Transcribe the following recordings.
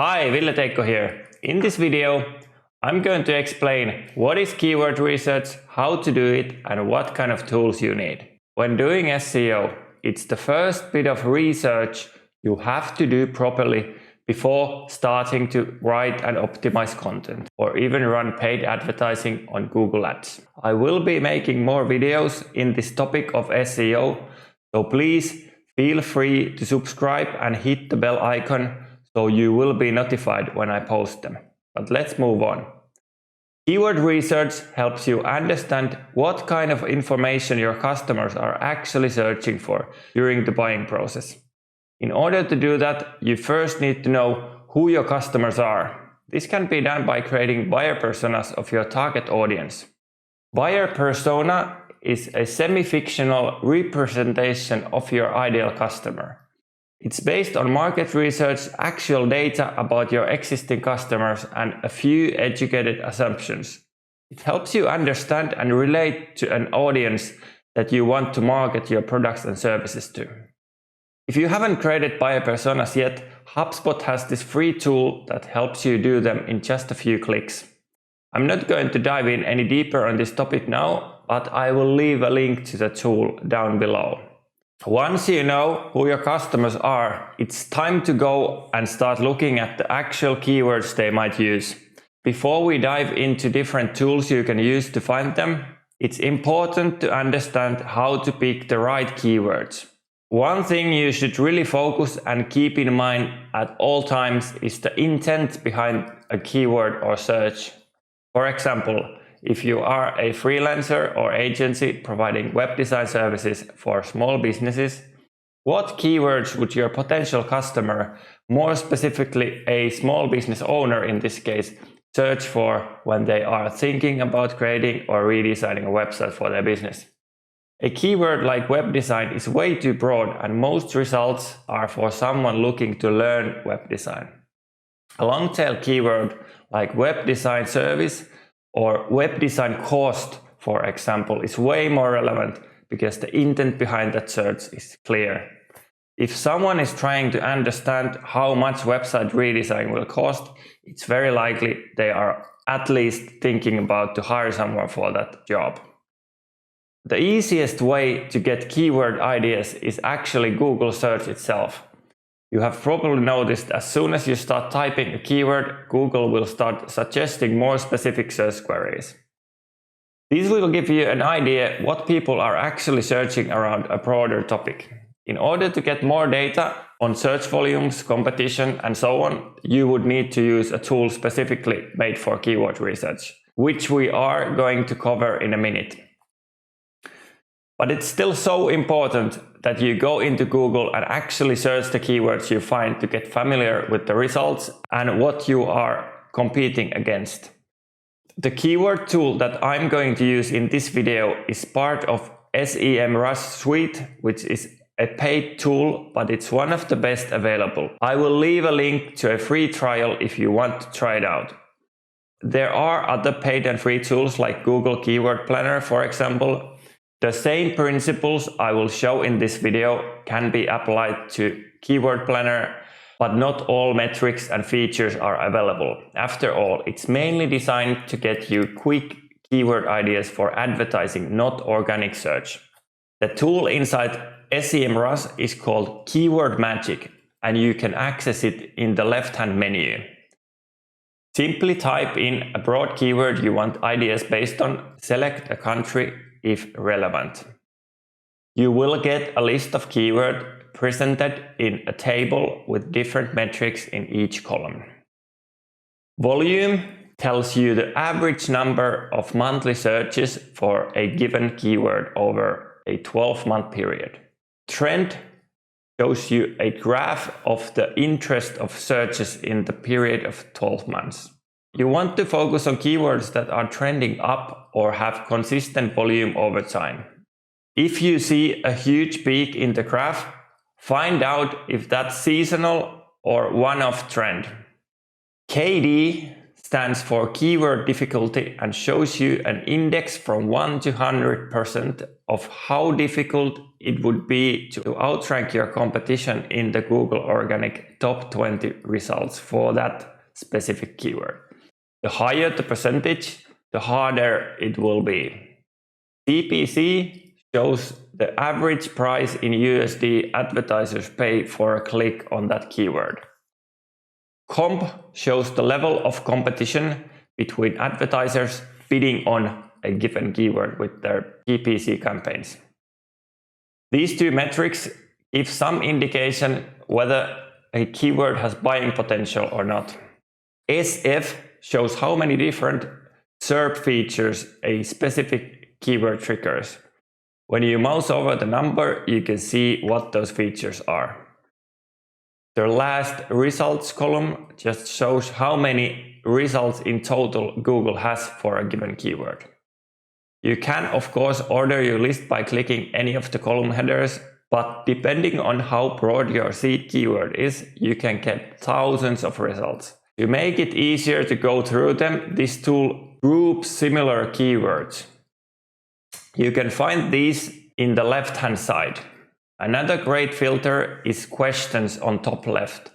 Hi, Ville Teikko here. In this video, I'm going to explain what is keyword research, how to do it, and what kind of tools you need. When doing SEO, it's the first bit of research you have to do properly before starting to write and optimize content, or even run paid advertising on Google Ads. I will be making more videos in this topic of SEO, so please feel free to subscribe and hit the bell icon so you will be notified when I post them. But let's move on. Keyword research helps you understand what kind of information your customers are actually searching for during the buying process. In order to do that, you first need to know who your customers are. This can be done by creating buyer personas of your target audience. Buyer persona is a semi-fictional representation of your ideal customer. It's based on market research, actual data about your existing customers, and a few educated assumptions. It helps you understand and relate to an audience that you want to market your products and services to. If you haven't created buyer personas yet, HubSpot has this free tool that helps you do them in just a few clicks. I'm not going to dive in any deeper on this topic now, but I will leave a link to the tool down below. Once you know who your customers are, it's time to go and start looking at the actual keywords they might use. Before we dive into different tools you can use to find them, it's important to understand how to pick the right keywords. One thing you should really focus and keep in mind at all times is the intent behind a keyword or search. For example, if you are a freelancer or agency providing web design services for small businesses, what keywords would your potential customer, more specifically a small business owner in this case, search for when they are thinking about creating or redesigning a website for their business? A keyword like web design is way too broad, and most results are for someone looking to learn web design. A long tail keyword like web design service or web design cost, for example, is way more relevant because the intent behind that search is clear. If someone is trying to understand how much website redesign will cost, it's very likely they are at least thinking about to hire someone for that job. The easiest way to get keyword ideas is actually Google search itself. You have probably noticed as soon as you start typing a keyword, Google will start suggesting more specific search queries. These will give you an idea what people are actually searching around a broader topic. In order to get more data on search volumes, competition, and so on, you would need to use a tool specifically made for keyword research, which we are going to cover in a minute. But it's still so important that you go into Google and actually search the keywords you find to get familiar with the results and what you are competing against. The keyword tool that I'm going to use in this video is part of SEMRush suite, which is a paid tool, but it's one of the best available. I will leave a link to a free trial if you want to try it out. There are other paid and free tools like Google Keyword Planner, for example. The same principles I will show in this video can be applied to Keyword Planner, but not all metrics and features are available. After all, it's mainly designed to get you quick keyword ideas for advertising, not organic search. The tool inside SEMRush is called Keyword Magic, and you can access it in the left-hand menu. Simply type in a broad keyword you want ideas based on, select a country if relevant. You will get a list of keywords presented in a table with different metrics in each column. Volume tells you the average number of monthly searches for a given keyword over a 12-month period. Trend shows you a graph of the interest of searches in the period of 12 months. You want to focus on keywords that are trending up or have consistent volume over time. If you see a huge peak in the graph, find out if that's seasonal or one-off trend. KD stands for keyword difficulty and shows you an index from 1 to 100% of how difficult it would be to outrank your competition in the Google Organic top 20 results for that specific keyword. The higher the percentage, the harder it will be. CPC shows the average price in USD advertisers pay for a click on that keyword. Comp shows the level of competition between advertisers bidding on a given keyword with their CPC campaigns. These two metrics give some indication whether a keyword has buying potential or not. SF shows how many different SERP features a specific keyword triggers. When you mouse over the number, you can see what those features are. The last results column just shows how many results in total Google has for a given keyword. You can, of course, order your list by clicking any of the column headers, but depending on how broad your seed keyword is, you can get thousands of results. To make it easier to go through them, this tool groups similar keywords. You can find these in the left-hand side. Another great filter is questions on top left.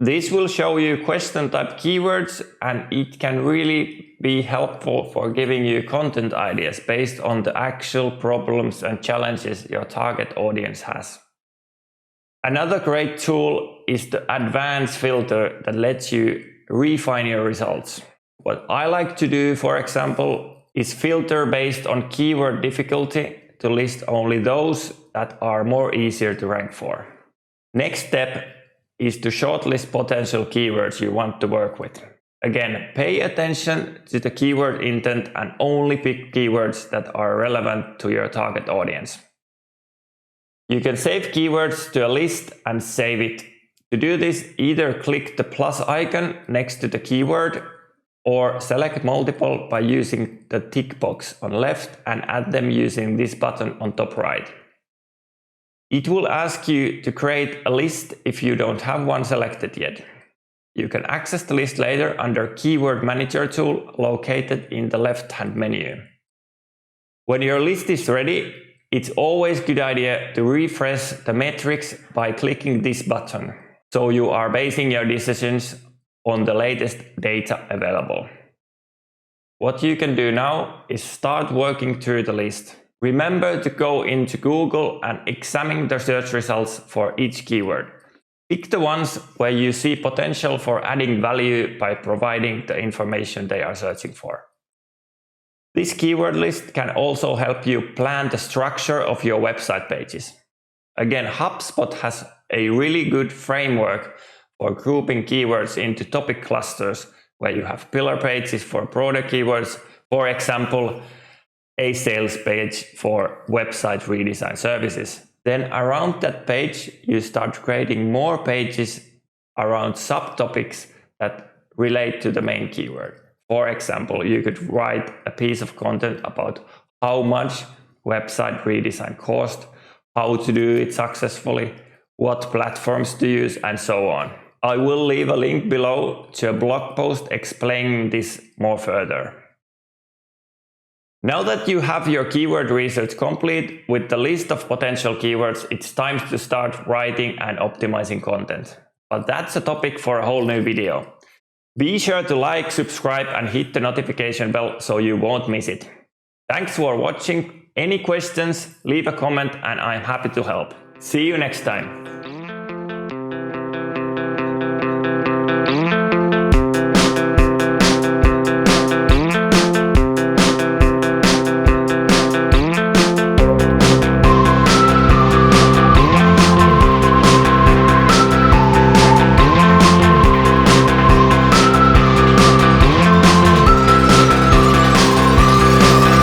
This will show you question type keywords, and it can really be helpful for giving you content ideas based on the actual problems and challenges your target audience has. Another great tool is the advanced filter that lets you refine your results. What I like to do, for example, is filter based on keyword difficulty to list only those that are more easier to rank for. Next step is to shortlist potential keywords you want to work with. Again, pay attention to the keyword intent and only pick keywords that are relevant to your target audience. You can save keywords to a list and save it. To do this, either click the plus icon next to the keyword or select multiple by using the tick box on left and add them using this button on top right. It will ask you to create a list if you don't have one selected yet. You can access the list later under Keyword Manager tool located in the left-hand menu. When your list is ready, it's always a good idea to refresh the metrics by clicking this button, so you are basing your decisions on the latest data available. What you can do now is start working through the list. Remember to go into Google and examine the search results for each keyword. Pick the ones where you see potential for adding value by providing the information they are searching for. This keyword list can also help you plan the structure of your website pages. Again, HubSpot has a really good framework for grouping keywords into topic clusters where you have pillar pages for broader keywords, for example, a sales page for website redesign services. Then around that page, you start creating more pages around subtopics that relate to the main keyword. For example, you could write a piece of content about how much website redesign cost, how to do it successfully, what platforms to use, and so on. I will leave a link below to a blog post explaining this more further. Now that you have your keyword research complete with the list of potential keywords, it's time to start writing and optimizing content. But that's a topic for a whole new video. Be sure to like, subscribe, and hit the notification bell so you won't miss it. Thanks for watching. Any questions, leave a comment and I'm happy to help. See you next time.